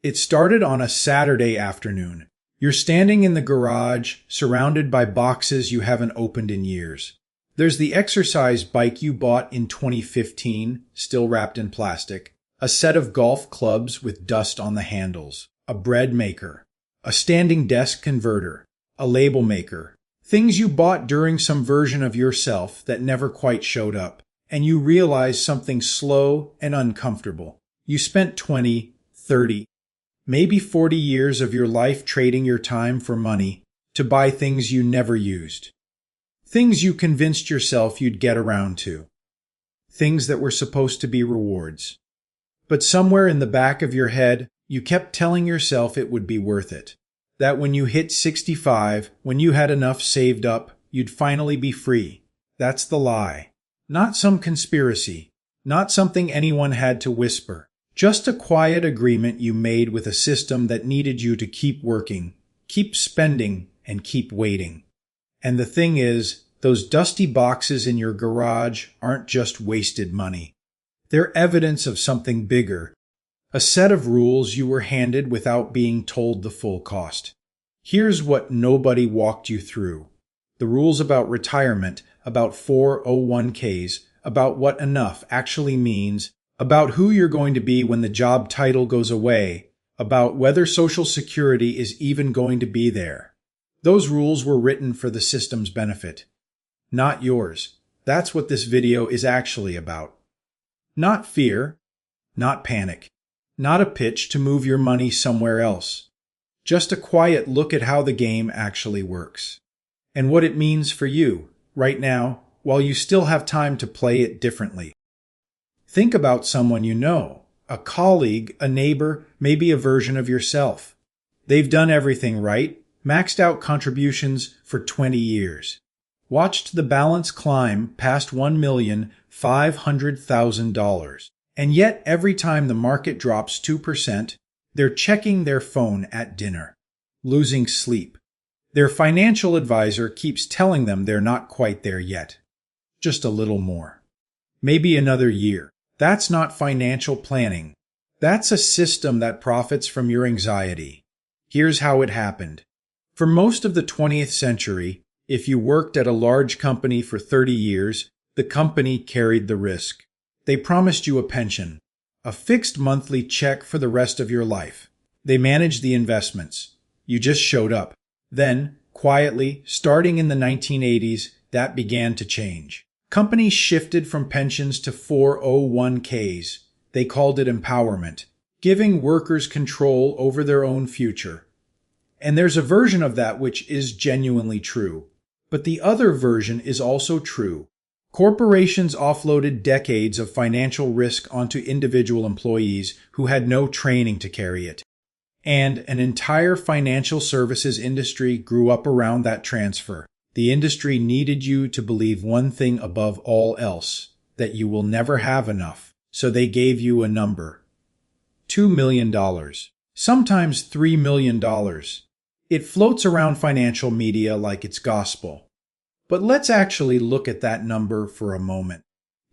It started on a Saturday afternoon. You're standing in the garage, surrounded by boxes you haven't opened in years. There's the exercise bike you bought in 2015, still wrapped in plastic, a set of golf clubs with dust on the handles, a bread maker, a standing desk converter, a label maker, things you bought during some version of yourself that never quite showed up, and you realize something slow and uncomfortable. You spent 20, 30, maybe 40 years of your life trading your time for money to buy things you never used. Things you convinced yourself you'd get around to. Things that were supposed to be rewards. But somewhere in the back of your head, you kept telling yourself it would be worth it. That when you hit 65, when you had enough saved up, you'd finally be free. That's the lie. Not some conspiracy. Not something anyone had to whisper. Just a quiet agreement you made with a system that needed you to keep working, keep spending, and keep waiting. And the thing is, those dusty boxes in your garage aren't just wasted money. They're evidence of something bigger. A set of rules you were handed without being told the full cost. Here's what nobody walked you through. The rules about retirement, about 401ks, about what enough actually means, about who you're going to be when the job title goes away, about whether Social Security is even going to be there. Those rules were written for the system's benefit, not yours. That's what this video is actually about. Not fear, not panic, not a pitch to move your money somewhere else. Just a quiet look at how the game actually works. And what it means for you, right now, while you still have time to play it differently. Think about someone you know, a colleague, a neighbor, maybe a version of yourself. They've done everything right, maxed out contributions for 20 years. Watched the balance climb past $1,500,000. And yet every time the market drops 2%, they're checking their phone at dinner, losing sleep. Their financial advisor keeps telling them they're not quite there yet. Just a little more. Maybe another year. That's not financial planning. That's a system that profits from your anxiety. Here's how it happened. For most of the 20th century, if you worked at a large company for 30 years, the company carried the risk. They promised you a pension, a fixed monthly check for the rest of your life. They managed the investments. You just showed up. Then, quietly, starting in the 1980s, that began to change. Companies shifted from pensions to 401ks. They called it empowerment, giving workers control over their own future. And there's a version of that which is genuinely true. But the other version is also true. Corporations offloaded decades of financial risk onto individual employees who had no training to carry it. And an entire financial services industry grew up around that transfer. The industry needed you to believe one thing above all else, that you will never have enough. So they gave you a number. $2 million. Sometimes $3 million. It floats around financial media like it's gospel. But let's actually look at that number for a moment.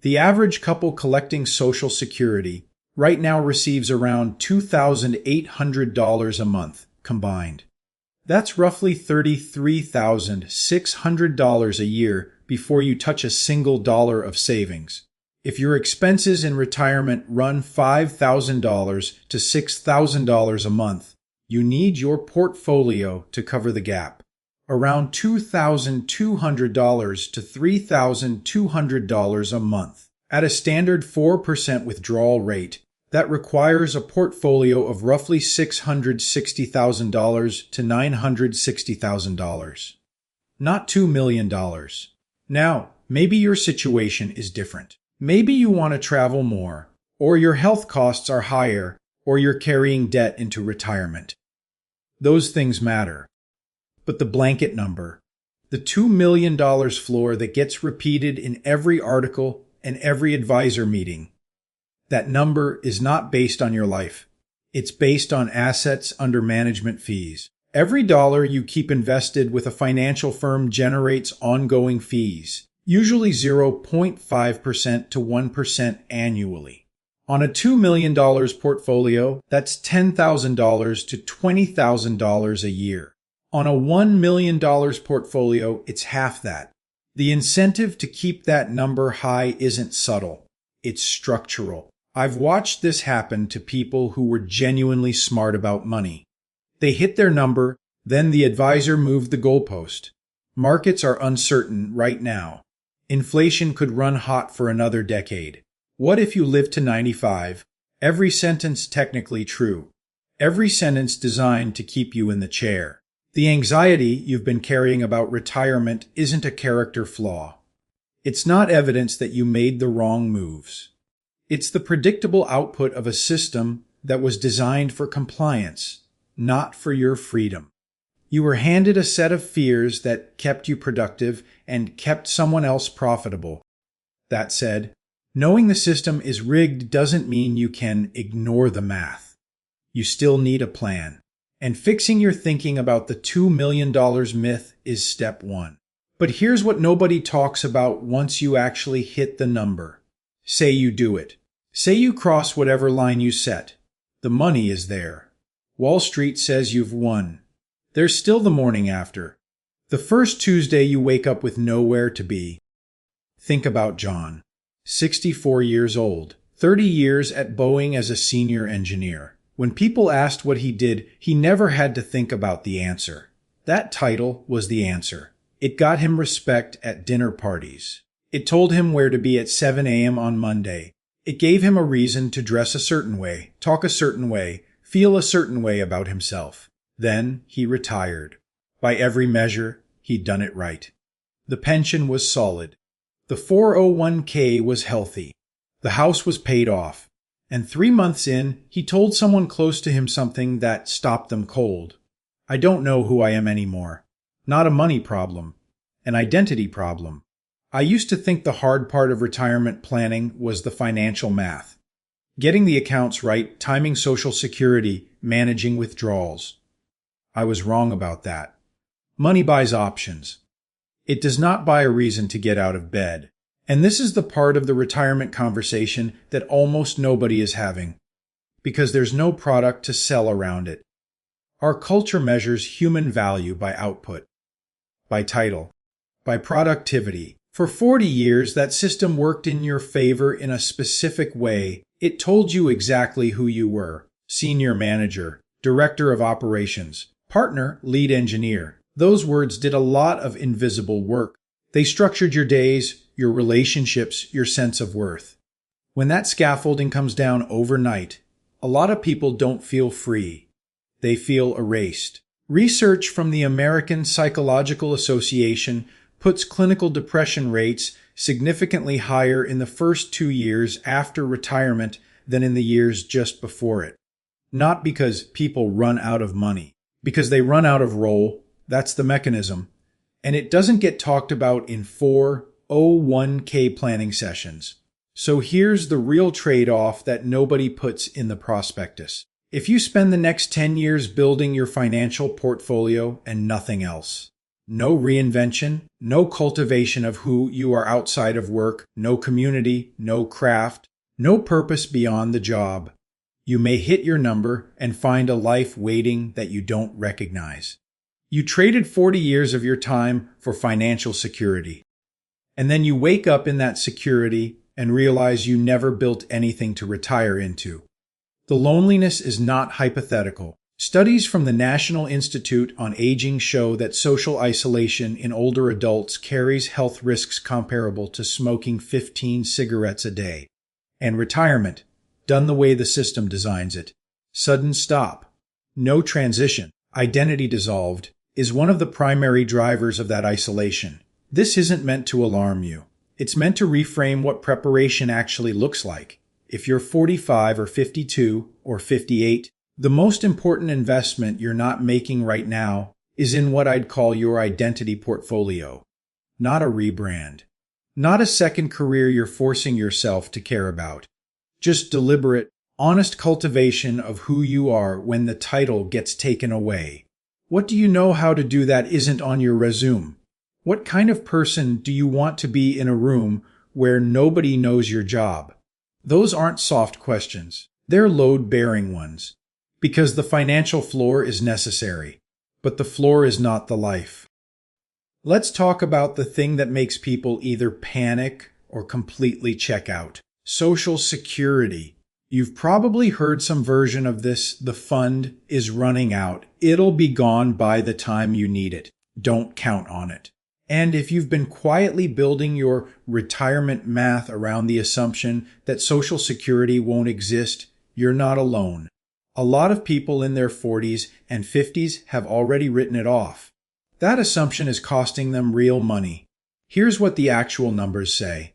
The average couple collecting Social Security right now receives around $2,800 a month combined. That's roughly $33,600 a year before you touch a single dollar of savings. If your expenses in retirement run $5,000 to $6,000 a month, you need your portfolio to cover the gap. Around $2,200 to $3,200 a month. At a standard 4% withdrawal rate, that requires a portfolio of roughly $660,000 to $960,000. Not $2 million. Now, maybe your situation is different. Maybe you want to travel more, or your health costs are higher, or you're carrying debt into retirement. Those things matter. But the blanket number, the $2 million floor that gets repeated in every article and every advisor meeting, that number is not based on your life. It's based on assets under management fees. Every dollar you keep invested with a financial firm generates ongoing fees, usually 0.5% to 1% annually. On a $2 million portfolio, that's $10,000 to $20,000 a year. On a $1 million portfolio, it's half that. The incentive to keep that number high isn't subtle. It's structural. I've watched this happen to people who were genuinely smart about money. They hit their number, then the advisor moved the goalpost. Markets are uncertain right now. Inflation could run hot for another decade. What if you live to 95? Every sentence technically true. Every sentence designed to keep you in the chair. The anxiety you've been carrying about retirement isn't a character flaw. It's not evidence that you made the wrong moves. It's the predictable output of a system that was designed for compliance, not for your freedom. You were handed a set of fears that kept you productive and kept someone else profitable. That said, knowing the system is rigged doesn't mean you can ignore the math. You still need a plan. And fixing your thinking about the $2 million myth is step one. But here's what nobody talks about once you actually hit the number. Say you do it. Say you cross whatever line you set. The money is there. Wall Street says you've won. There's still the morning after. The first Tuesday you wake up with nowhere to be. Think about John. 64 years old. 30 years at Boeing as a senior engineer. When people asked what he did, he never had to think about the answer. That title was the answer. It got him respect at dinner parties. It told him where to be at 7 a.m. on Monday. It gave him a reason to dress a certain way, talk a certain way, feel a certain way about himself. Then he retired. By every measure, he'd done it right. The pension was solid. The 401k was healthy. The house was paid off. And 3 months in, he told someone close to him something that stopped them cold. I don't know who I am anymore. Not a money problem. An identity problem. I used to think the hard part of retirement planning was the financial math. Getting the accounts right, timing Social Security, managing withdrawals. I was wrong about that. Money buys options. It does not buy a reason to get out of bed. And this is the part of the retirement conversation that almost nobody is having, because there's no product to sell around it. Our culture measures human value by output, by title, by productivity. For 40 years, that system worked in your favor in a specific way. It told you exactly who you were: senior manager, director of operations, partner, lead engineer. Those words did a lot of invisible work. They structured your days, your relationships, your sense of worth. When that scaffolding comes down overnight, a lot of people don't feel free. They feel erased. Research from the American Psychological Association puts clinical depression rates significantly higher in the first 2 years after retirement than in the years just before it. Not because people run out of money, because they run out of role. That's the mechanism. And it doesn't get talked about in 401k planning sessions. So here's the real trade-off that nobody puts in the prospectus. If you spend the next 10 years building your financial portfolio and nothing else, no reinvention, no cultivation of who you are outside of work, no community, no craft, no purpose beyond the job, you may hit your number and find a life waiting that you don't recognize. You traded 40 years of your time for financial security. And then you wake up in that security and realize you never built anything to retire into. The loneliness is not hypothetical. Studies from the National Institute on Aging show that social isolation in older adults carries health risks comparable to smoking 15 cigarettes a day. And retirement, done the way the system designs it, sudden stop, no transition, identity dissolved, is one of the primary drivers of that isolation. This isn't meant to alarm you. It's meant to reframe what preparation actually looks like. If you're 45 or 52 or 58, the most important investment you're not making right now is in what I'd call your identity portfolio, not a rebrand, not a second career you're forcing yourself to care about. Just deliberate, honest cultivation of who you are when the title gets taken away. What do you know how to do that isn't on your resume? What kind of person do you want to be in a room where nobody knows your job? Those aren't soft questions. They're load-bearing ones. Because the financial floor is necessary, but the floor is not the life. Let's talk about the thing that makes people either panic or completely check out. Social Security. You've probably heard some version of this. The fund is running out. It'll be gone by the time you need it. Don't count on it. And if you've been quietly building your retirement math around the assumption that Social Security won't exist, you're not alone. A lot of people in their 40s and 50s have already written it off. That assumption is costing them real money. Here's what the actual numbers say.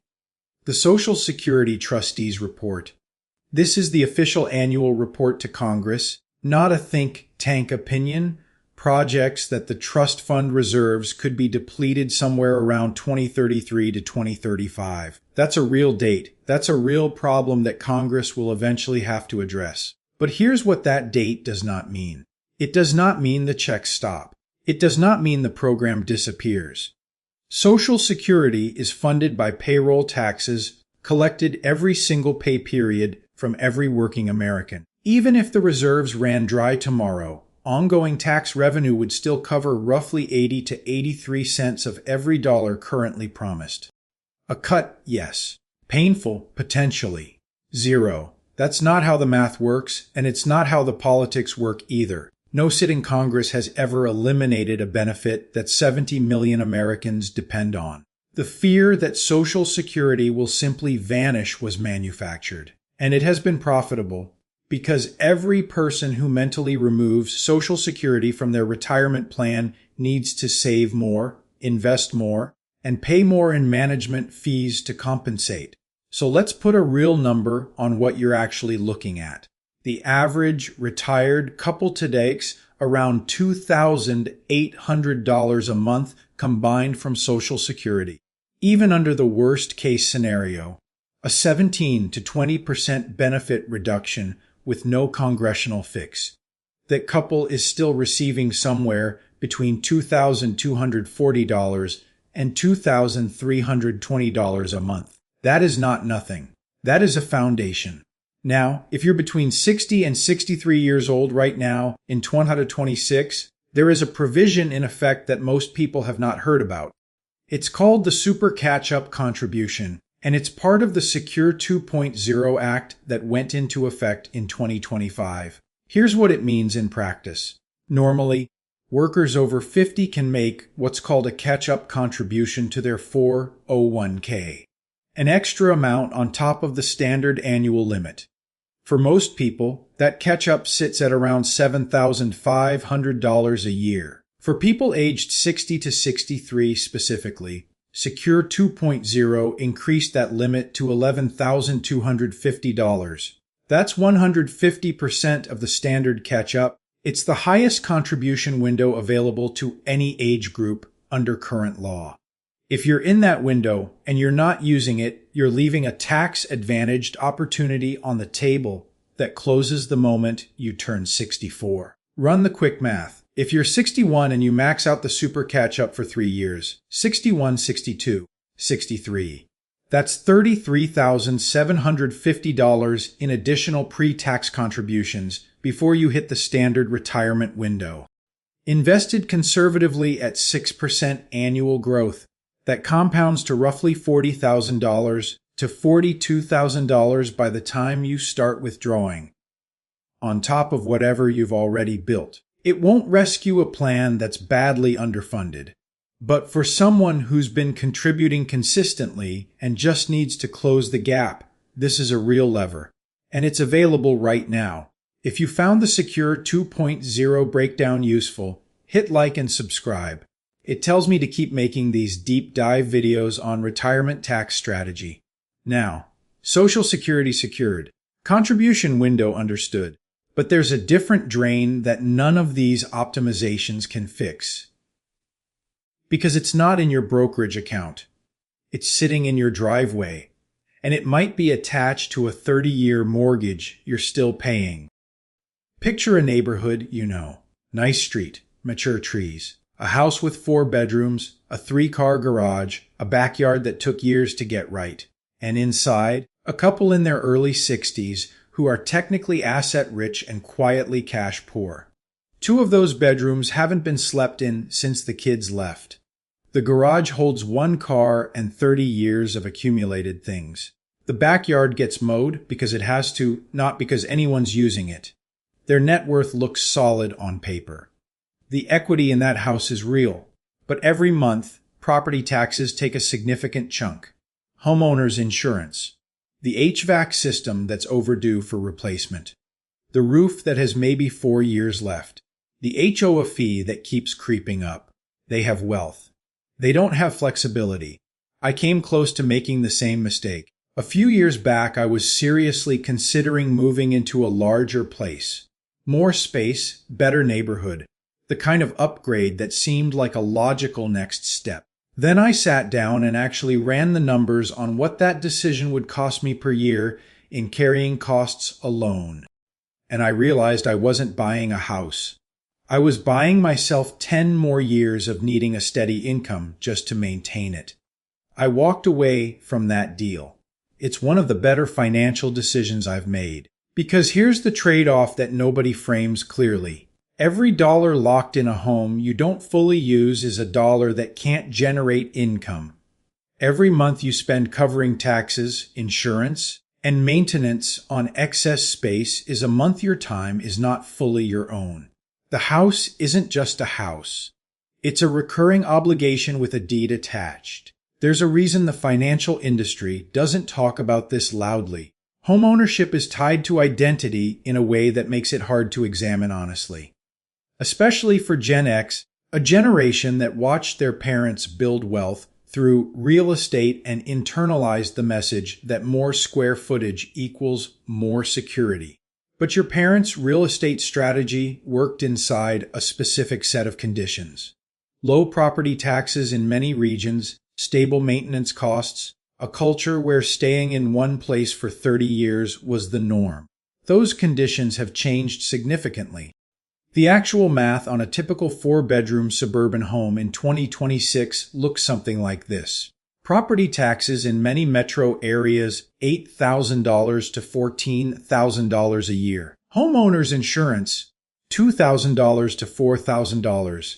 The Social Security Trustees Report. This is the official annual report to Congress, not a think tank opinion. Projects that the trust fund reserves could be depleted somewhere around 2033 to 2035. That's a real date. That's a real problem that Congress will eventually have to address. But here's what that date does not mean. It does not mean the checks stop. It does not mean the program disappears. Social Security is funded by payroll taxes collected every single pay period from every working American. Even if the reserves ran dry tomorrow, ongoing tax revenue would still cover roughly 80 to 83 cents of every dollar currently promised. A cut, yes. Painful, potentially. Zero. That's not how the math works, and it's not how the politics work either. No sitting Congress has ever eliminated a benefit that 70 million Americans depend on. The fear that Social Security will simply vanish was manufactured, and it has been profitable. Because every person who mentally removes Social Security from their retirement plan needs to save more, invest more, and pay more in management fees to compensate. So let's put a real number on what you're actually looking at. The average retired couple today makes around $2,800 a month combined from Social Security. Even under the worst case scenario, a 17 to 20% benefit reduction with no congressional fix. That couple is still receiving somewhere between $2,240 and $2,320 a month. That is not nothing. That is a foundation. Now, if you're between 60 and 63 years old right now in 2026, there is a provision in effect that most people have not heard about. It's called the Super Catch-Up Contribution, and it's part of the Secure 2.0 Act that went into effect in 2025. Here's what it means in practice. Normally, workers over 50 can make what's called a catch-up contribution to their 401k, an extra amount on top of the standard annual limit. For most people, that catch-up sits at around $7,500 a year. For people aged 60 to 63 specifically, Secure 2.0 increased that limit to $11,250. That's 150% of the standard catch-up. It's the highest contribution window available to any age group under current law. If you're in that window and you're not using it, you're leaving a tax-advantaged opportunity on the table that closes the moment you turn 64. Run the quick math. If you're 61 and you max out the super catch-up for 3 years, 61, 62, 63. That's $33,750 in additional pre-tax contributions before you hit the standard retirement window. Invested conservatively at 6% annual growth, that compounds to roughly $40,000 to $42,000 by the time you start withdrawing, on top of whatever you've already built. It won't rescue a plan that's badly underfunded, but for someone who's been contributing consistently and just needs to close the gap, this is a real lever, and it's available right now. If you found the Secure 2.0 breakdown useful, hit like and subscribe. It tells me to keep making these deep dive videos on retirement tax strategy. Now, Social Security secured, contribution window understood, but there's a different drain that none of these optimizations can fix. Because it's not in your brokerage account. It's sitting in your driveway, and it might be attached to a 30-year mortgage you're still paying. Picture a neighborhood you know. Nice street, mature trees. A house with 4 bedrooms, a 3-car garage, a backyard that took years to get right, and inside, A couple in their early 60s who are technically asset-rich and quietly cash-poor. 2 of those bedrooms haven't been slept in since the kids left. The garage holds 1 car and 30 years of accumulated things. The backyard gets mowed because it has to, not because anyone's using it. Their net worth looks solid on paper. The equity in that house is real, but every month, property taxes take a significant chunk. Homeowners insurance. The HVAC system that's overdue for replacement. The roof that has maybe 4 years left. The HOA fee that keeps creeping up. They have wealth. They don't have flexibility. I came close to making the same mistake. A few years back, I was seriously considering moving into a larger place. More space, better neighborhood. The kind of upgrade that seemed like a logical next step. Then I sat down and actually ran the numbers on what that decision would cost me per year in carrying costs alone. And I realized I wasn't buying a house. I was buying myself 10 more years of needing a steady income just to maintain it. I walked away from that deal. It's one of the better financial decisions I've made. Because here's the trade-off that nobody frames clearly. Every dollar locked in a home you don't fully use is a dollar that can't generate income. Every month you spend covering taxes, insurance, and maintenance on excess space is a month your time is not fully your own. The house isn't just a house. It's a recurring obligation with a deed attached. There's a reason the financial industry doesn't talk about this loudly. Homeownership is tied to identity in a way that makes it hard to examine honestly. Especially for Gen X, a generation that watched their parents build wealth through real estate and internalized the message that more square footage equals more security. But your parents' real estate strategy worked inside a specific set of conditions. Low property taxes in many regions, stable maintenance costs, a culture where staying in one place for 30 years was the norm. Those conditions have changed significantly. The actual math on a typical 4-bedroom suburban home in 2026 looks something like this. Property taxes in many metro areas $8,000 to $14,000 a year. Homeowners insurance $2,000 to $4,000.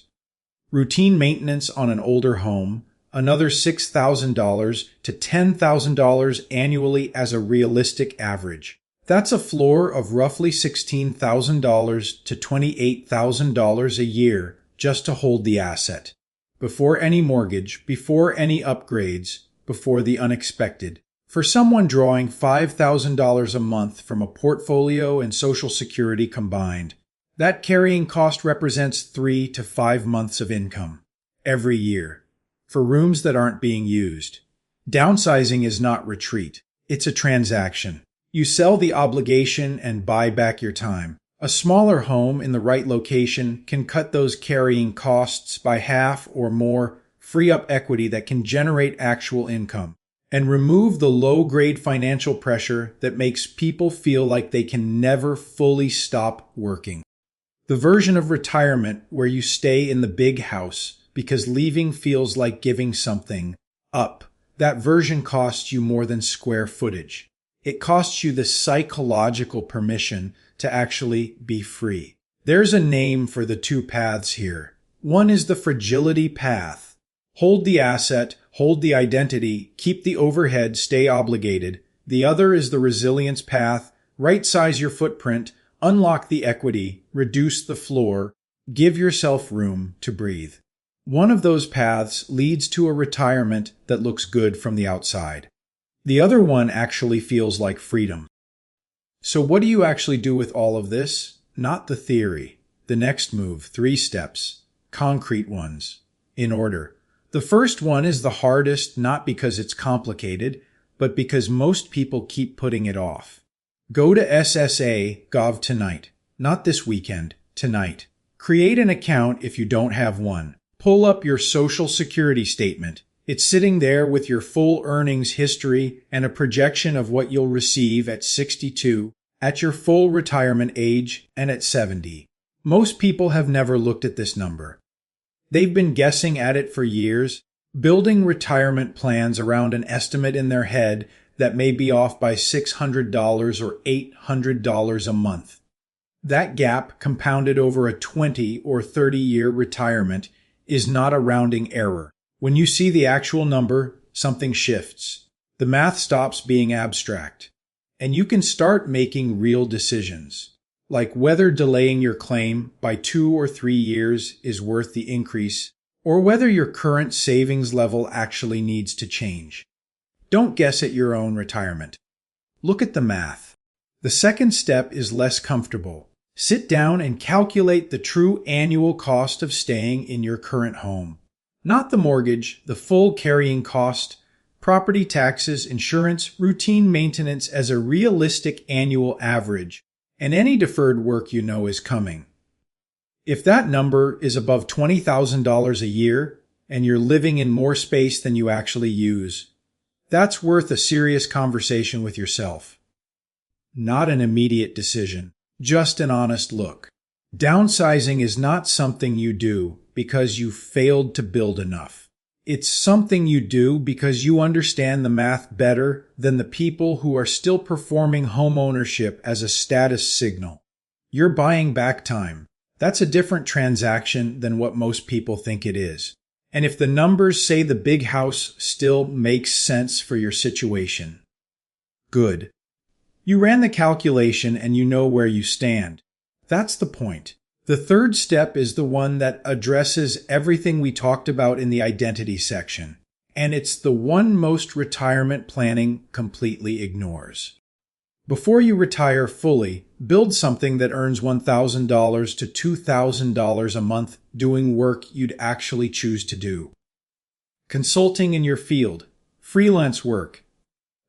Routine maintenance on an older home another $6,000 to $10,000 annually as a realistic average. That's a floor of roughly $16,000 to $28,000 a year just to hold the asset. Before any mortgage, before any upgrades, before the unexpected. For someone drawing $5,000 a month from a portfolio and Social Security combined, that carrying cost represents 3 to 5 months of income every year for rooms that aren't being used. Downsizing is not retreat. It's a transaction. You sell the obligation and buy back your time. A smaller home in the right location can cut those carrying costs by half or more, free up equity that can generate actual income, and remove the low-grade financial pressure that makes people feel like they can never fully stop working. The version of retirement where you stay in the big house because leaving feels like giving something up. That version costs you more than square footage. It costs you the psychological permission to actually be free. There's a name for the 2 paths here. One is the fragility path. Hold the asset, hold the identity, keep the overhead, stay obligated. The other is the resilience path. Right-size your footprint, unlock the equity, reduce the floor, give yourself room to breathe. One of those paths leads to a retirement that looks good from the outside. The other one actually feels like freedom. So what do you actually do with all of this? Not the theory. The next move, 3 steps, concrete ones, in order. The first one is the hardest, not because it's complicated, but because most people keep putting it off. Go to SSA.gov tonight, not this weekend, tonight. Create an account if you don't have one. Pull up your Social Security statement. It's sitting there with your full earnings history and a projection of what you'll receive at 62, at your full retirement age, and at 70. Most people have never looked at this number. They've been guessing at it for years, building retirement plans around an estimate in their head that may be off by $600 or $800 a month. That gap, compounded over a 20 or 30-year retirement, is not a rounding error. When you see the actual number, something shifts. The math stops being abstract, and you can start making real decisions, like whether delaying your claim by 2 or 3 years is worth the increase, or whether your current savings level actually needs to change. Don't guess at your own retirement. Look at the math. The second step is less comfortable. Sit down and calculate the true annual cost of staying in your current home. Not the mortgage, the full carrying cost, property taxes, insurance, routine maintenance as a realistic annual average, and any deferred work you know is coming. If that number is above $20,000 a year and you're living in more space than you actually use, that's worth a serious conversation with yourself. Not an immediate decision, just an honest look. Downsizing is not something you do because you failed to build enough. It's something you do because you understand the math better than the people who are still performing homeownership as a status signal. You're buying back time. That's a different transaction than what most people think it is. And if the numbers say the big house still makes sense for your situation, good. You ran the calculation and you know where you stand. That's the point. The third step is the one that addresses everything we talked about in the identity section, and it's the one most retirement planning completely ignores. Before you retire fully, build something that earns $1,000 to $2,000 a month doing work you'd actually choose to do. Consulting in your field, freelance work,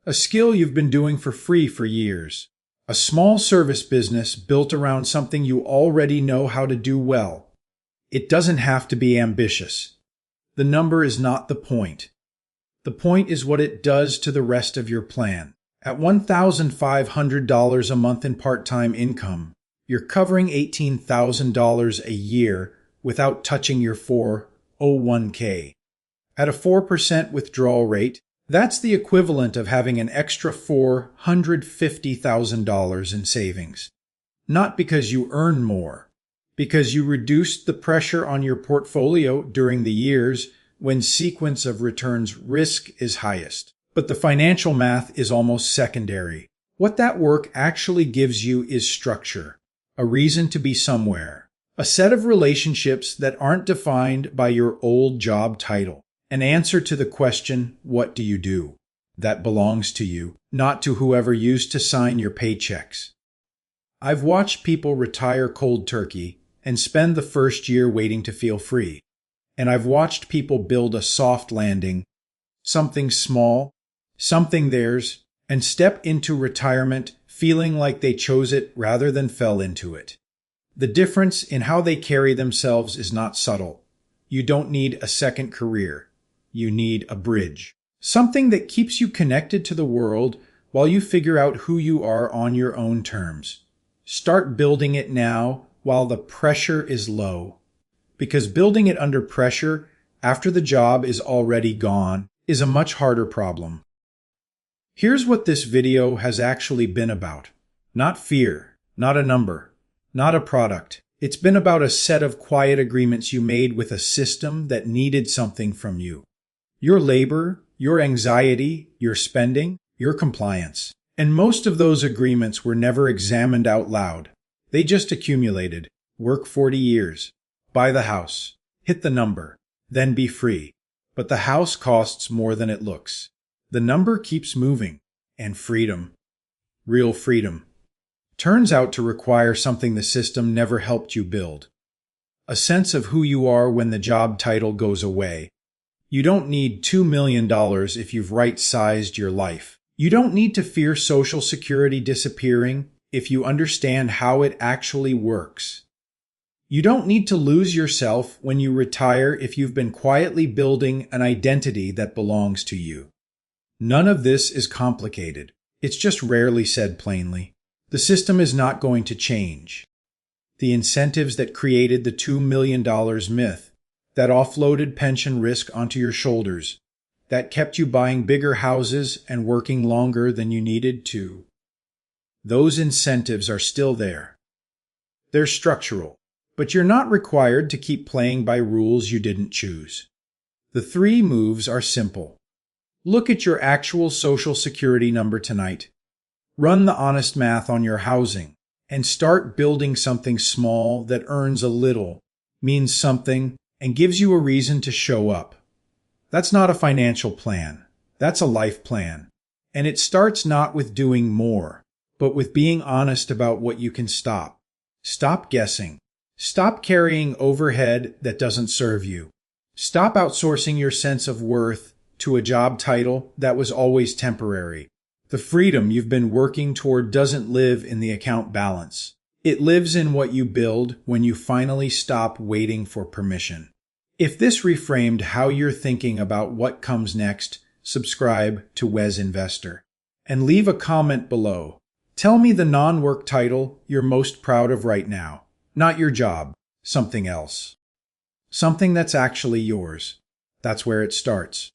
a skill you've been doing for free for years. A small service business built around something you already know how to do well. It doesn't have to be ambitious. The number is not the point. The point is what it does to the rest of your plan. At $1,500 a month in part-time income, you're covering $18,000 a year without touching your 401k. At a 4% withdrawal rate, that's the equivalent of having an extra $450,000 in savings. Not because you earn more, because you reduced the pressure on your portfolio during the years when sequence of returns risk is highest. But the financial math is almost secondary. What that work actually gives you is structure, a reason to be somewhere, a set of relationships that aren't defined by your old job title. An answer to the question, what do you do? That belongs to you, not to whoever used to sign your paychecks. I've watched people retire cold turkey and spend the first year waiting to feel free. And I've watched people build a soft landing, something small, something theirs, and step into retirement feeling like they chose it rather than fell into it. The difference in how they carry themselves is not subtle. You don't need a second career. You need a bridge. Something that keeps you connected to the world while you figure out who you are on your own terms. Start building it now while the pressure is low. Because building it under pressure, after the job is already gone, is a much harder problem. Here's what this video has actually been about. Not fear, not a number, not a product. It's been about a set of quiet agreements you made with a system that needed something from you. Your labor, your anxiety, your spending, your compliance. And most of those agreements were never examined out loud. They just accumulated. Work 40 years. Buy the house. Hit the number. Then be free. But the house costs more than it looks. The number keeps moving. And freedom, real freedom, turns out to require something the system never helped you build. A sense of who you are when the job title goes away. You don't need $2 million if you've right-sized your life. You don't need to fear Social Security disappearing if you understand how it actually works. You don't need to lose yourself when you retire if you've been quietly building an identity that belongs to you. None of this is complicated. It's just rarely said plainly. The system is not going to change. The incentives that created the $2 million myth, that offloaded pension risk onto your shoulders, that kept you buying bigger houses and working longer than you needed to. Those incentives are still there. They're structural, but you're not required to keep playing by rules you didn't choose. The 3 moves are simple. Look at your actual Social Security number tonight. Run the honest math on your housing, and start building something small that earns a little, means something, and gives you a reason to show up. That's not a financial plan. That's a life plan. And it starts not with doing more, but with being honest about what you can stop. Stop guessing. Stop carrying overhead that doesn't serve you. Stop outsourcing your sense of worth to a job title that was always temporary. The freedom you've been working toward doesn't live in the account balance. It lives in what you build when you finally stop waiting for permission. If this reframed how you're thinking about what comes next, subscribe to Wes Investor. And leave a comment below. Tell me the non-work title you're most proud of right now. Not your job, something else. Something that's actually yours. That's where it starts.